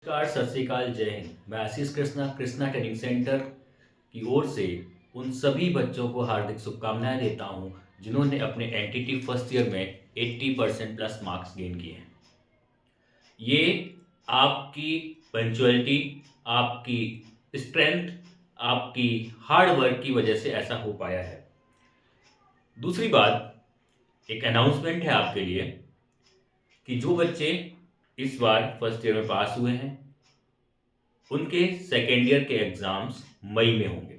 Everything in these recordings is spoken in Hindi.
नमस्कार, सत श्री अकाल, जय हिंद। मैं आशीष कृष्णा, कृष्णा ट्रेनिंग सेंटर की ओर से उन सभी बच्चों को हार्दिक शुभकामनाएं देता हूं जिन्होंने अपने एनटीटी फर्स्ट ईयर में 80% प्लस मार्क्स गेन किए हैं। ये आपकी पंक्चुअलिटी, आपकी स्ट्रेंथ, आपकी हार्ड वर्क की वजह से ऐसा हो पाया है। दूसरी बात, एक अनाउंसमेंट है आपके लिए कि जो बच्चे इस बार फर्स्ट ईयर में पास हुए हैं उनके सेकेंड ईयर के एग्ज़ाम्स मई में होंगे।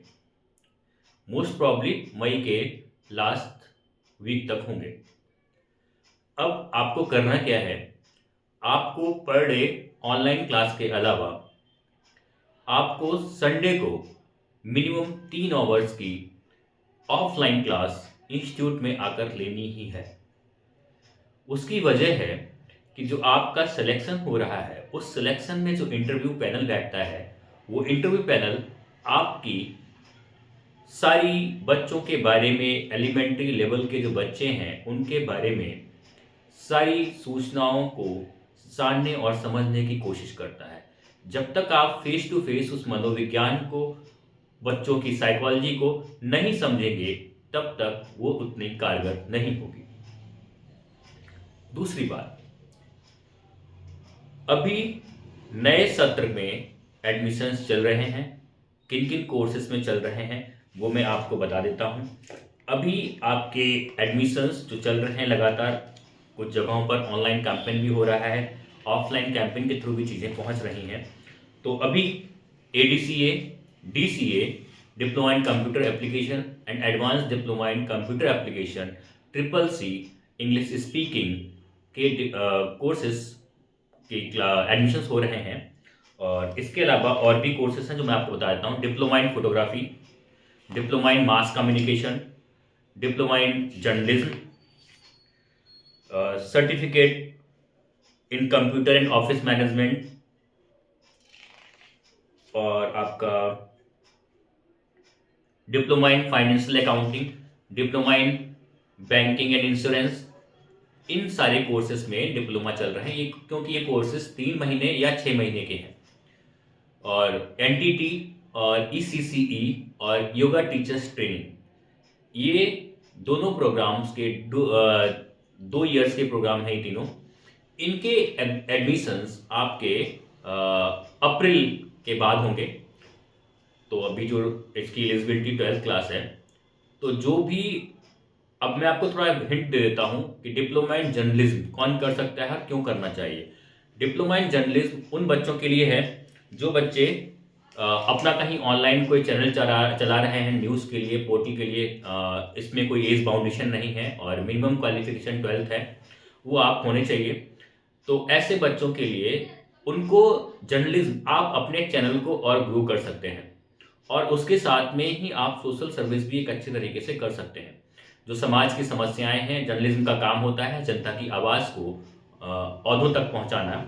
मोस्ट प्रॉब्ली मई के लास्ट वीक तक होंगे। अब आपको करना क्या है, आपको पर डे ऑनलाइन क्लास के अलावा आपको संडे को मिनिमम 3 आवर्स की ऑफलाइन क्लास इंस्टीट्यूट में आकर लेनी ही है। उसकी वजह है कि जो आपका सिलेक्शन हो रहा है उस सिलेक्शन में जो इंटरव्यू पैनल बैठता है वो इंटरव्यू पैनल आपकी सारी बच्चों के बारे में, एलिमेंट्री लेवल के जो बच्चे हैं उनके बारे में सारी सूचनाओं को जानने और समझने की कोशिश करता है। जब तक आप फेस टू फेस उस मनोविज्ञान को, बच्चों की साइकोलॉजी को नहीं समझेंगे तब तक वो उतनी कारगर नहीं होगी। दूसरी बात, अभी नए सत्र में एडमिशन्स चल रहे हैं। किन किन कोर्सेज में चल रहे हैं वो मैं आपको बता देता हूं। अभी आपके एडमिशन्स जो चल रहे हैं लगातार, कुछ जगहों पर ऑनलाइन कैंपेन भी हो रहा है, ऑफलाइन कैंपेन के थ्रू भी चीज़ें पहुंच रही हैं। तो अभी ADCA, DCA, diploma in computer application and advance diploma in computer application, triple C, English speaking के कोर्सेज के एडमिशन्स हो रहे हैं। और इसके अलावा और भी कोर्सेज हैं जो मैं आपको बता देता हूँ। Diploma in photography, diploma in mass communication, diploma in journalism, certificate in computer and office management, और आपका diploma in financial accounting, diploma in banking and insurance. इन सारे कोर्सेज में डिप्लोमा चल रहे हैं ये, क्योंकि ये कोर्सेज 3 महीने या 6 महीने के हैं। और एनटीटी और ईसीसीई और योगा टीचर्स ट्रेनिंग, ये दोनों प्रोग्राम्स के 2 ईयर्स के प्रोग्राम हैं ये तीनों। इनके एडमिशन्स आपके अप्रैल के बाद होंगे। तो अभी जो इसकी एलिजिबिलिटी 12th क्लास है, तो जो भी, अब मैं आपको थोड़ा हिंट दे देता हूँ कि डिप्लोमा इन जर्नलिज्म कौन कर सकता है, क्यों करना चाहिए। डिप्लोमा इन जर्नलिज्म उन बच्चों के लिए है जो बच्चे अपना कहीं ऑनलाइन कोई चैनल चला रहे हैं न्यूज़ के लिए, पोर्टल के लिए। इसमें कोई एज बाउंडेशन नहीं है और मिनिमम क्वालिफिकेशन 12th है, वो आप होने चाहिए। तो ऐसे बच्चों के लिए, उनको जर्नलिज्म, आप अपने चैनल को और ग्रो कर सकते हैं और उसके साथ में ही आप सोशल सर्विस भी एक अच्छे तरीके से कर सकते हैं। जो समाज की समस्याएं हैं, जर्नलिज्म का काम होता है जनता की आवाज़ को औरों तक पहुंचाना।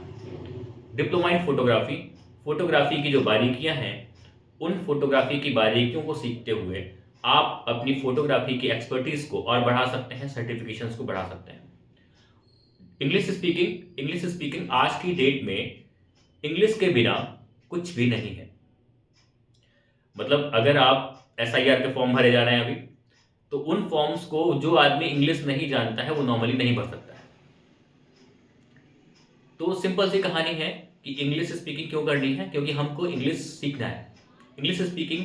डिप्लोमा इन फोटोग्राफी, फोटोग्राफी की जो बारीकियां हैं उन फोटोग्राफी की बारीकियों को सीखते हुए आप अपनी फोटोग्राफी की एक्सपर्टीज को और बढ़ा सकते हैं, सर्टिफिकेशंस को बढ़ा सकते हैं। इंग्लिश स्पीकिंग, इंग्लिश स्पीकिंग आज की डेट में इंग्लिश के बिना कुछ भी नहीं है। मतलब अगर आप एसआईआर के फॉर्म भरे जा रहे हैं अभी, तो उन फॉर्म्स को जो आदमी इंग्लिश नहीं जानता है वो नॉर्मली नहीं भर सकता है। तो सिंपल सी कहानी है कि इंग्लिश स्पीकिंग क्यों करनी है, क्योंकि हमको इंग्लिश सीखना है। इंग्लिश स्पीकिंग,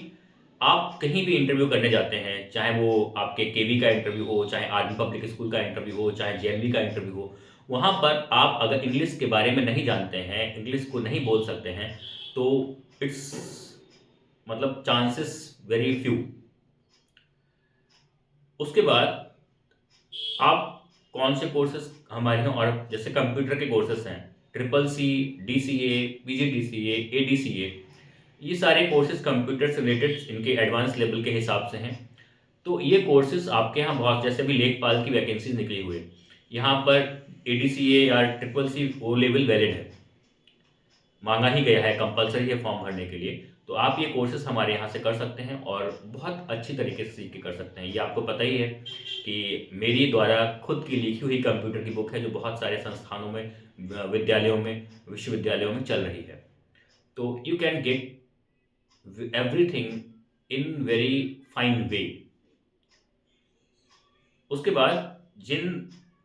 आप कहीं भी इंटरव्यू करने जाते हैं, चाहे वो आपके केवी का इंटरव्यू हो, चाहे आर्मी पब्लिक स्कूल का इंटरव्यू हो, चाहे जेएलवी का इंटरव्यू हो, वहाँ पर आप अगर इंग्लिश के बारे में नहीं जानते हैं, इंग्लिश को नहीं बोल सकते हैं, तो इट्स मतलब चांसेस वेरी फ्यू। उसके बाद आप कौन से कोर्सेज हमारे हैं, और जैसे कंप्यूटर के कोर्सेज हैं, triple C, DCA, PGDCA, ADCA, ये सारे कोर्सेज कंप्यूटर से रिलेटेड इनके एडवांस लेवल के हिसाब से हैं। तो ये कोर्सेज आपके यहाँ बहुत, जैसे भी लेखपाल की वैकेंसीज निकली हुई है, यहाँ पर एडीसीए या triple C O level valid है, मांगा ही गया है, कंपलसरी है फॉर्म भरने के लिए। तो आप ये कोर्सेज हमारे यहाँ से कर सकते हैं और बहुत अच्छी तरीके से सीख के कर सकते हैं। ये आपको पता ही है कि मेरी द्वारा खुद की लिखी हुई कंप्यूटर की बुक है जो बहुत सारे संस्थानों में, विद्यालयों में, विश्वविद्यालयों में चल रही है। तो you can get everything in very fine way. उसके बाद जिन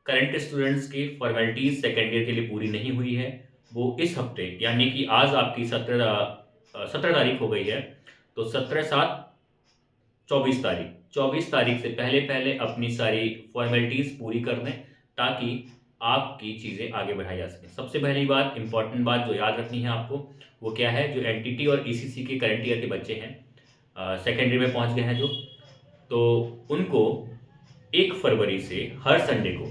करंट स्टूडेंट्स की फॉर्मेलिटीज सेकेंड ईयर के लिए पूरी नहीं हुई है, वो इस हफ्ते यानी कि आज आपकी 17 तारीख हो गई है, तो 17, 7, 24 तारीख से पहले पहले अपनी सारी फॉर्मेलिटीज पूरी कर लें, ताकि आपकी चीज़ें आगे बढ़ाई जा सकें। सबसे पहली बात, इंपॉर्टेंट बात जो याद रखनी है आपको, वो क्या है, जो एनटीटी और ईसीसी के करंट ईयर के बच्चे हैं, सेकेंडरी में पहुंच गए हैं जो, तो उनको 1 फरवरी से हर संडे को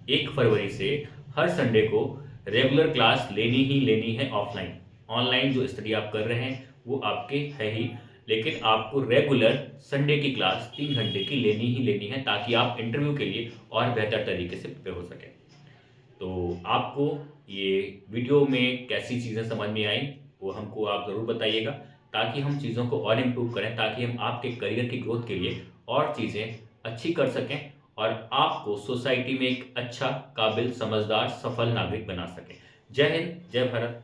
1 फरवरी से हर संडे को रेगुलर क्लास लेनी ही लेनी है ऑफलाइन। ऑनलाइन जो स्टडी आप कर रहे हैं वो आपके है ही, लेकिन आपको रेगुलर संडे की क्लास 3 घंटे की लेनी ही लेनी है, ताकि आप इंटरव्यू के लिए और बेहतर तरीके से प्रिपेयर हो सकें। तो आपको ये वीडियो में कैसी चीज़ें समझ में आई वो हमको आप ज़रूर बताइएगा, ताकि हम चीज़ों को और इम्प्रूव करें, ताकि हम आपके करियर की ग्रोथ के लिए और चीज़ें अच्छी कर सकें और आपको सोसाइटी में एक अच्छा, काबिल, समझदार, सफल नागरिक बना सकें। जय हिंद, जय भारत।